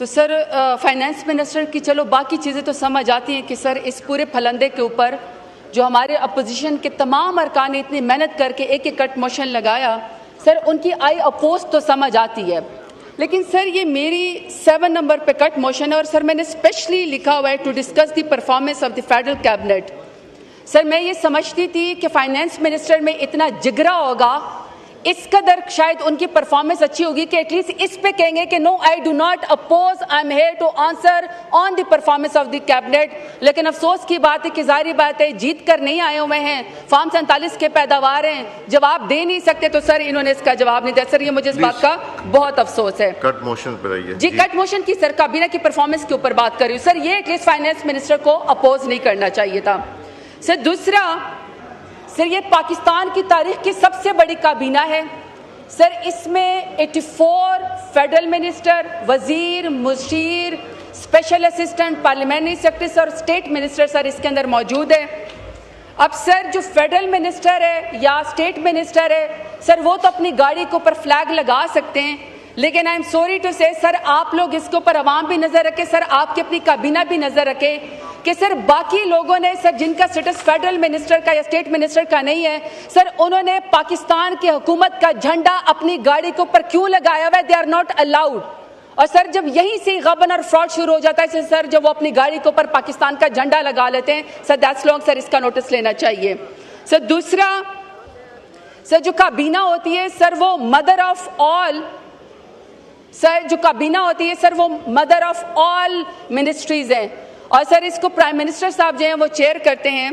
तो sir finance minister की चलो बाकी चीज़ें तो समझ आती हैं कि सर इस पूरे फलंदे के ऊपर जो हमारे अपोजिशन के तमाम अरकान ने इतनी मेहनत करके एक एक कट मोशन लगाया, सर उनकी आई अपोज तो समझ आती है। लेकिन सर ये मेरी 7 नंबर पे कट मोशन है और सर मैंने स्पेशली लिखा हुआ है to discuss the performance of the federal cabinet. Sir मैं ये समझती थी कि फाइनेंस मिनिस्टर में इतना जिगरा होगा, इस कदर शायद उनकी परफॉर्मेंस अच्छी होगी कि एटलीस्ट इस पे कहेंगे कि no I do not oppose, I am here to answer on the performance of the cabinet. लेकिन अफसोस की बात है कि जाहिर बात है जीत कर नहीं आए हुए हैं, फार्म 47 के पैदावार हैं, जवाब दे नहीं सकते, तो सर इन्होंने इसका जवाब नहीं दिया। सर ये मुझे इस बात का बहुत अफसोस है। कट मोशन पर आइए जी, कट मोशन की सर काबीना की परफॉर्मेंस के ऊपर बात कर रही हूँ। सर ये एटलीस्ट फाइनेंस मिनिस्टर को अपोज नहीं करना चाहिए था। सर दूसरा, सर ये पाकिस्तान की तारीख की सबसे बड़ी काबीना है। सर इसमें 84 फेडरल मिनिस्टर, वजीर, मुशीर, स्पेशल असिस्टेंट, पार्लियामेंट्री सेक्रेटरी और स्टेट मिनिस्टर सर इसके अंदर मौजूद है। अब सर जो फेडरल मिनिस्टर है या स्टेट मिनिस्टर है, सर वो तो अपनी गाड़ी के ऊपर फ्लैग लगा सकते हैं, लेकिन आई एम सॉरी टू से सर आप लोग इसके ऊपर अवाम भी नजर रखें, सर आपकी अपनी काबीना भी नजर रखे कि सर बाकी लोगों ने सर जिनका स्टेटस फेडरल मिनिस्टर का या स्टेट मिनिस्टर का नहीं है, सर उन्होंने पाकिस्तान की हुकूमत का झंडा अपनी गाड़ी के ऊपर क्यों लगाया हुआ है? They are not allowed. और सर जब यहीं से गबन और फ्रॉड शुरू हो जाता है सर, जब वो अपनी गाड़ी के ऊपर पाकिस्तान का झंडा लगा लेते हैं, सर दैट्स लॉन्ग, सर इसका नोटिस लेना चाहिए। सर दूसरा, सर जो काबीना होती है सर वो मदर ऑफ ऑल, सर जो काबीना होती है सर वो मदर ऑफ ऑल मिनिस्ट्रीज हैं और सर इसको प्राइम मिनिस्टर साहब जो हैं वो चेयर करते हैं।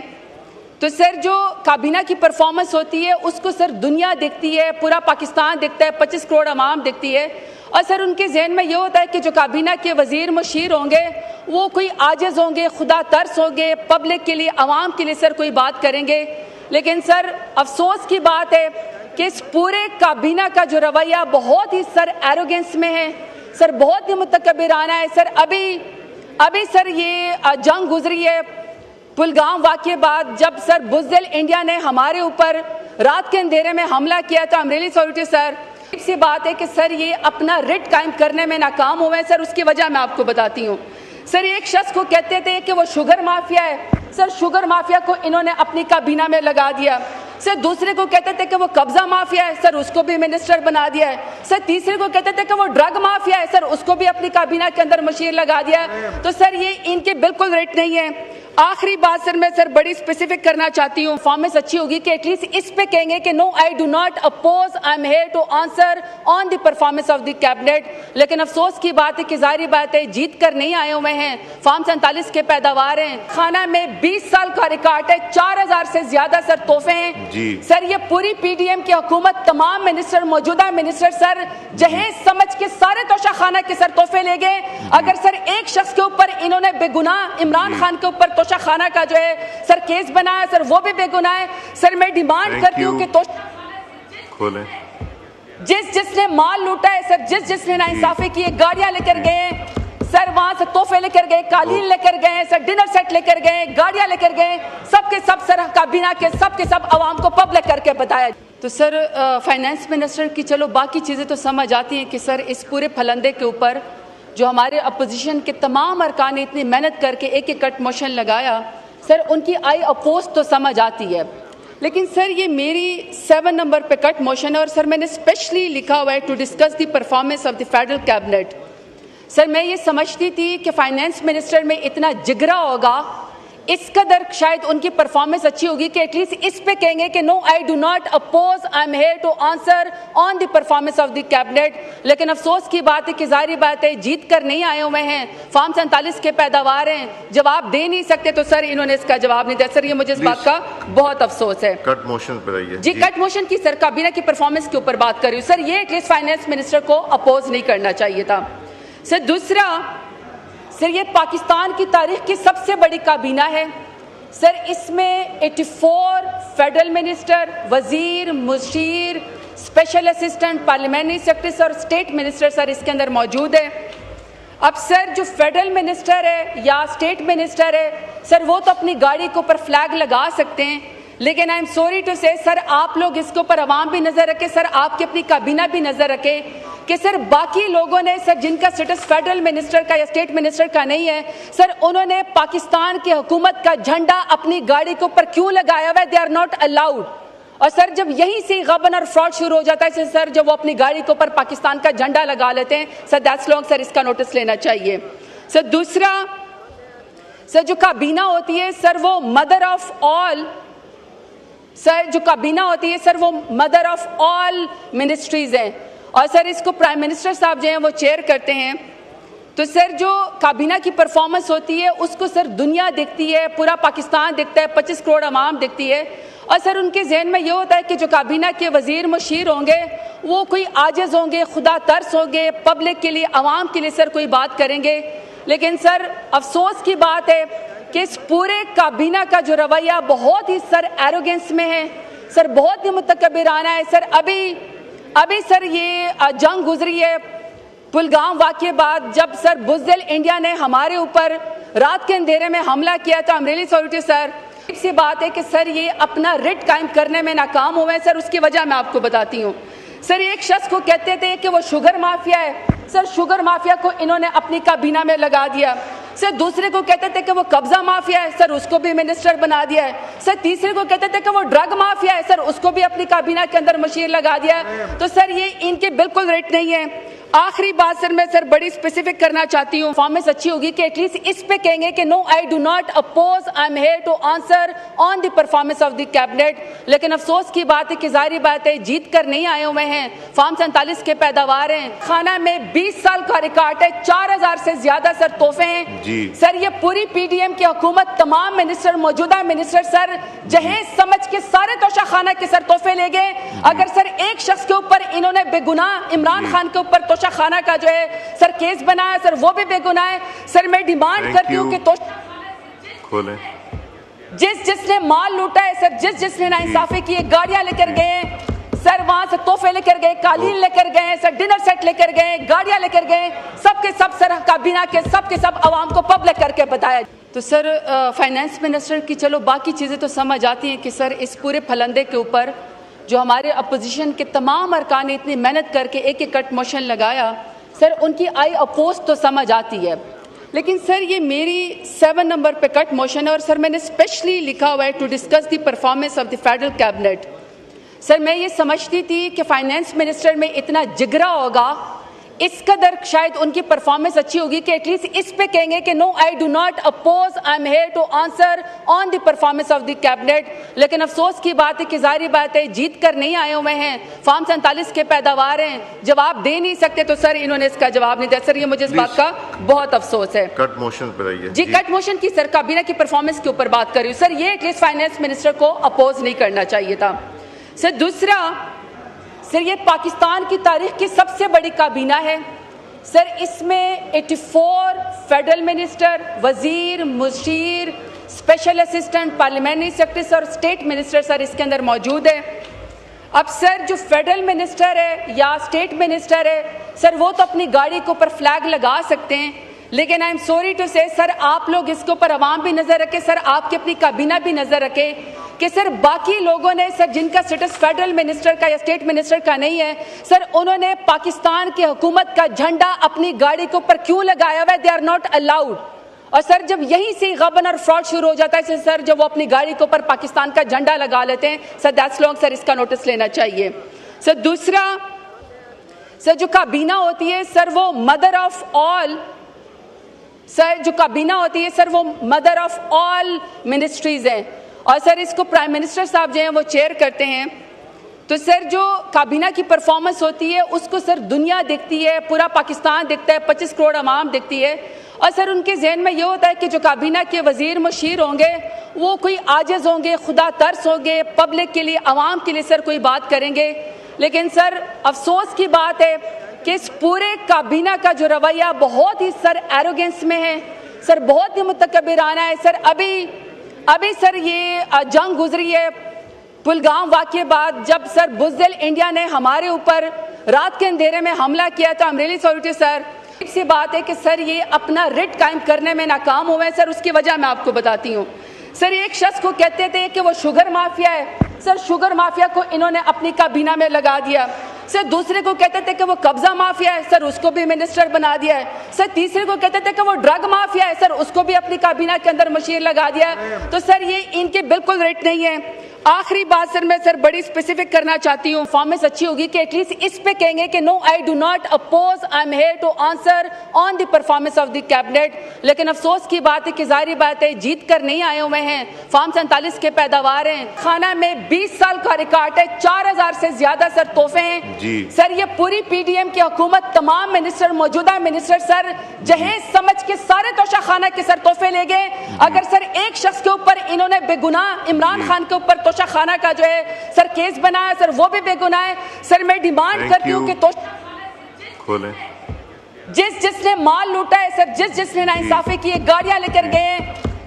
तो सर जो काबीना की परफॉर्मेंस होती है उसको सर दुनिया देखती है, पूरा पाकिस्तान देखता है, 25 करोड़ आवाम देखती है और सर उनके जहन में ये होता है कि जो काबीना के वजीर मुशीर होंगे वो कोई आजिज होंगे, खुदा तरस होंगे, पब्लिक के लिए, आवाम के लिए सर कोई बात करेंगे। लेकिन सर अफसोस की बात है कि इस पूरे काबीना का जो रवैया बहुत ही सर एरोगेंस में है, सर बहुत ही मुतकब्बिराना है। सर अभी सर ये जंग गुजरी है पुलगाम वाक़े बाद, जब सर बुज़दिल इंडिया ने हमारे ऊपर रात के अंधेरे में हमला किया था, I'm really sorry सर। सी बात है कि सर ये अपना रिट कायम करने में नाकाम हुए हैं सर, उसकी वजह मैं आपको बताती हूँ। सर एक शख्स को कहते थे कि वो शुगर माफिया है, सर शुगर माफिया को इन्होंने अपनी काबीना में लगा दिया। सर दूसरे को कहते थे कि वो कब्जा माफिया है, सर उसको भी मिनिस्टर बना दिया है। सर तीसरे को कहते थे कि वो ड्रग माफिया है, सर उसको भी अपनी काबीना के अंदर मुशीर लगा दिया है। तो सर ये इनके बिल्कुल रेट नहीं है। आखिरी बात सर मैं सर बड़ी स्पेसिफिक करना चाहती हूँ, परफॉर्मेंस अच्छी होगी कि एटलीस्ट इस पे कहेंगे कि no I do not oppose, I am here to answer on the performance of the cabinet. लेकिन अफसोस की बात है कि जाहिर बात है जीत कर नहीं आए हुए हैं, फार्म 47 के पैदावार हैं, खाना में 20 साल का रिकॉर्ड है, 4000 से ज्यादा सर तोहफे हैं। सर ये पूरी पीडीएम की हुकूमत, तमाम मिनिस्टर, मौजूदा मिनिस्टर सर जहेज समझ के सारे तोशा खाना के सर तोहफे ले गए। अगर सर एक शख्स के ऊपर इन्होंने बेगुनाह इमरान खान के ऊपर तोशा खाना का जो है सर केस बनाया, सर वो भी बेगुनाह है। सर मैं डिमांड करती हूँ कि खोलें, जिसने माल लूटा है सर, जिसने नाइंसाफी की, गाड़ियां लेकर गए सर, वहां से तोहफे लेकर गए, कालीन लेकर गए सर, डिनर सेट लेकर गए, गाड़ियां लेकर गए, सबके सब सर काबीना के सबके सब आवाम को पब्लिक करके बताया। तो सर फाइनेंस मिनिस्टर की चलो बाकी चीज़ें तो समझ आती हैं कि सर इस पूरे फलंदे के ऊपर जो हमारे अपोजिशन के तमाम अरकान ने इतनी मेहनत करके एक एक कट मोशन लगाया, सर उनकी आई अपोज तो समझ आती है। लेकिन सर ये मेरी 7 नंबर पे कट मोशन है और सर मैंने स्पेशली लिखा हुआ है to discuss the performance of the federal cabinet. Sir मैं ये समझती थी कि फाइनेंस मिनिस्टर में इतना जिगरा होगा, इस कदर शायद उनकी परफॉर्मेंस अच्छी होगी कि एटलीस्ट इस पे कहेंगे कि no I do not oppose, I am here to answer on the performance of the cabinet. लेकिन अफसोस की बात है कि जाहिर बात है जीत कर नहीं आए हुए हैं, फार्म 47 के पैदावार हैं, जवाब दे नहीं सकते, तो सर इन्होंने इसका जवाब नहीं दिया। सर ये मुझे इस बात का बहुत अफसोस है। कट मोशन पर आइए जी, कट मोशन की सर काबीना की परफॉर्मेंस के ऊपर बात कर रही हूँ। सर ये एटलीस्ट फाइनेंस मिनिस्टर को अपोज नहीं करना चाहिए था। सर दूसरा, सर ये पाकिस्तान की तारीख की सबसे बड़ी काबीना है। सर इसमें 84 फेडरल मिनिस्टर, वजीर, मुशीर, स्पेशल असिस्टेंट, पार्लियामेंट्री सेक्रेटरी और स्टेट मिनिस्टर सर इसके अंदर मौजूद है। अब सर जो फेडरल मिनिस्टर है या स्टेट मिनिस्टर है, सर वो तो अपनी गाड़ी के ऊपर फ्लैग लगा सकते हैं, लेकिन आई एम सॉरी टू से सर, आप लोग इसके ऊपर अवाम भी नजर रखें सर, आपकी अपनी काबीना भी नजर रखे कि सर बाकी लोगों ने सर जिनका स्टेटस फेडरल मिनिस्टर का या स्टेट मिनिस्टर का नहीं है सर, उन्होंने पाकिस्तान की हुकूमत का झंडा अपनी गाड़ी के ऊपर क्यों लगाया हुआ है? They are not allowed. और सर जब यहीं से गबन और फ्रॉड शुरू हो जाता है सर, जब वो अपनी गाड़ी के ऊपर पाकिस्तान का झंडा लगा लेते हैं सर, दैट्स लॉन्ग सर, इसका नोटिस लेना चाहिए। सर दूसरा, सर जो काबीना होती है सर वो मदर ऑफ ऑल, सर जो काबीना होती है सर वो मदर ऑफ ऑल मिनिस्ट्रीज हैं और सर इसको प्राइम मिनिस्टर साहब जो हैं वो चेयर करते हैं। तो सर जो काबीना की परफॉर्मेंस होती है उसको सर दुनिया देखती है, पूरा पाकिस्तान देखता है, 25 करोड़ आवाम देखती है और सर उनके जहन में ये होता है कि जो काबीना के वजीर मुशीर होंगे वो कोई आजिज होंगे, खुदा तरस होंगे, पब्लिक के लिए, आवाम के लिए सर कोई बात करेंगे। लेकिन सर अफसोस की बात है कि इस पूरे काबीना का जो रवैया बहुत ही सर एरोगेंस में है सर, बहुत ही मुतकब्बिराना है सर। अभी सर ये जंग गुजरी है पुलगाम वाक़े बाद, जब सर बुज़दिल इंडिया ने हमारे ऊपर रात के अंधेरे में हमला किया था, I am really sorry to sir. सी बात है कि सर ये अपना रिट कायम करने में नाकाम हुए हैं सर, उसकी वजह मैं आपको बताती हूँ। सर एक शख्स को कहते थे कि वो शुगर माफिया है सर, शुगर माफिया को इन्होंने अपनी काबीना में लगा दिया। सर दूसरे को कहते थे कि वो कब्जा माफिया है सर, उसको भी मिनिस्टर बना दिया है। सर तीसरे को कहते थे कि वो ड्रग माफिया है सर, उसको भी अपनी काबीना के अंदर मशीर लगा दिया है। तो सर ये इनके बिल्कुल रेट नहीं है। आखिरी बात सर मैं सर बड़ी स्पेसिफिक करना चाहती हूँ, परफॉर्मेंस अच्छी होगी कि एटलीस्ट इस पे कहेंगे कि no I do not oppose, I am here to answer on the performance of the cabinet. लेकिन अफसोस की बात है कि जाहिर बात है जीत कर नहीं आए हुए हैं, फार्म 47 के पैदावार हैं, खाना में 20 साल का रिकॉर्ड है, 4000 से ज्यादा सर तोहफे हैं सर। ये पूरी पीडीएम की हुकूमत, तमाम मिनिस्टर, मौजूदा मिनिस्टर सर जहेज समझ के सारे तोशा खाना के सर तोहफे ले गए। अगर सर एक शख्स के ऊपर इन्होंने बेगुनाह इमरान खान के ऊपर तोशा खाना का जो है सर केस बनाया सर, वो भी बेगुनाह है सर। मैं डिमांड करती हूँ कि खोलें, जिसने माल लूटा है सर, जिसने नाइंसाफी की, गाड़ियां लेकर गए सर, वहां से तोहफे लेकर गए, कालीन लेकर गए सर, डिनर सेट लेकर गए, गाड़ियां लेकर गए, सबके सब सर काबीना के सबके सब आवाम को पब्लिक करके बताया। तो सर फाइनेंस मिनिस्टर की चलो बाकी चीज़ें तो समझ आती हैं कि सर इस पूरे फलंदे के ऊपर जो हमारे अपोजिशन के तमाम अरकान ने इतनी मेहनत करके एक एक कट मोशन लगाया सर, उनकी आई अपोज तो समझ आती है। लेकिन सर ये मेरी 7 नंबर पे कट मोशन है और सर मैंने स्पेशली लिखा हुआ है to discuss the performance of the federal cabinet. Sir मैं ये समझती थी कि फाइनेंस मिनिस्टर में इतना जिगरा होगा, इस कदर शायद उनकी परफॉर्मेंस अच्छी होगी कि एटलीस्ट इस पे कहेंगे कि no I do not oppose, I am here to answer on the performance of the cabinet. लेकिन अफसोस की बात है कि जाहिर बात है जीत कर नहीं आए हुए हैं, फार्म 47 के पैदावार हैं, जवाब दे नहीं सकते, तो सर इन्होंने इसका जवाब नहीं दिया सर, ये मुझे इस बात का बहुत अफसोस है। कट मोशन पर आइए जी, कट मोशन की सर काबीना की परफॉर्मेंस के ऊपर बात कर रही हूँ सर, ये एटलीस्ट फाइनेंस मिनिस्टर को अपोज नहीं करना चाहिए था। सर दूसरा, सर ये पाकिस्तान की तारीख की सबसे बड़ी काबीना है सर, इसमें 84 फेडरल मिनिस्टर, वजीर, मुशीर, स्पेशल असिस्टेंट, पार्लियामेंट्री सेक्रेटरी और स्टेट मिनिस्टर सर इसके अंदर मौजूद है। अब सर जो फेडरल मिनिस्टर है या स्टेट मिनिस्टर है सर, वो तो अपनी गाड़ी के ऊपर फ्लैग लगा सकते हैं, लेकिन आई एम सॉरी टू से सर आप लोग इसके ऊपर अवाम भी नजर रखें सर, आपकी अपनी काबीना भी नजर रखे कि सर बाकी लोगों ने सर जिनका स्टेटस फेडरल मिनिस्टर का या स्टेट मिनिस्टर का नहीं है सर, उन्होंने पाकिस्तान की हुकूमत का झंडा अपनी गाड़ी के ऊपर क्यों लगाया हुआ है? They are not allowed. और सर जब यहीं से गबन और फ्रॉड शुरू हो जाता है सर, जब वो अपनी गाड़ी के ऊपर पाकिस्तान का झंडा लगा लेते हैं सर, दैट्स लॉन्ग सर, इसका नोटिस लेना चाहिए। सर दूसरा, सर जो काबीना होती है सर वो मदर ऑफ ऑल, सर जो काबीना होती है सर वो मदर ऑफ ऑल मिनिस्ट्रीज हैं और सर इसको प्राइम मिनिस्टर साहब जो हैं वो चेयर करते हैं। तो सर जो काबीना की परफॉर्मेंस होती है उसको सर दुनिया देखती है, पूरा पाकिस्तान देखता है, 25 करोड़ आवाम देखती है और सर उनके जहन में ये होता है कि जो काबीना के वजीर मुशीर होंगे वो कोई आजिज होंगे, खुदा तरस होंगे, पब्लिक के लिए, आवाम के लिए सर कोई बात करेंगे। लेकिन सर अफसोस की बात है कि इस पूरे काबीना का जो रवैया बहुत ही सर एरोगेंस में है सर, बहुत ही मुतकब्बिराना है सर। अभी सर ये जंग गुजरी है पुलगाम वाक़े बाद, जब सर बुज़दिल इंडिया ने हमारे ऊपर रात के अंधेरे में हमला किया था, I am really sorry to sir. सी बात है कि सर ये अपना रिट कायम करने में नाकाम हुए हैं सर, उसकी वजह मैं आपको बताती हूँ। सर एक शख्स को कहते थे कि वो शुगर माफिया है, सर शुगर माफिया को इन्होंने अपनी काबीना में लगा दिया। सर दूसरे को कहते थे कि वो कब्जा माफिया है, सर उसको भी मिनिस्टर बना दिया है। सर तीसरे को कहते थे कि वो ड्रग माफिया है, सर उसको भी अपनी काबीना के अंदर मशीन लगा दिया है। तो सर ये इनके बिल्कुल रेट नहीं है। आखिरी बात सर मैं सर बड़ी स्पेसिफिक करना चाहती हूँ, परफॉर्मेंस अच्छी होगी कि एटलीस्ट इस पे कहेंगे कि no I do not oppose, I am here to answer on the performance of the cabinet. लेकिन अफसोस की बात है कि जाहिर बात है जीत कर नहीं आए हुए हैं, फार्म 47 के पैदावार हैं, खाना में 20 साल का रिकॉर्ड है, 4000 से ज्यादा सर तोहफे हैं सर। ये पूरी पीडीएम की हुकूमत, तमाम मिनिस्टर, मौजूदा मिनिस्टर सर जहेज समझ के सारे तोशा खाना के सर तोहफे ले गए। अगर सर एक शख्स के ऊपर इन्होंने बेगुनाह इमरान खान के ऊपर तोशा खाना का जो है सर केस बनाया सर, वो भी बेगुनाह है। सर मैं डिमांड करती हूँ कि खोलें। जिसने माल लूटा है सर, जिसने नाइंसाफी की है, गाड़ियां लेकर गए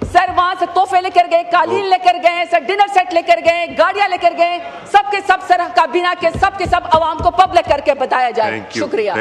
सर, वहां से तोहफे लेकर गए, कालीन लेकर गए सर, डिनर सेट लेकर गए, गाड़ियां लेकर गए, सबके सब सर काबीना के सबके सब आवाम को पब्लिक करके बताया जाए। शुक्रिया।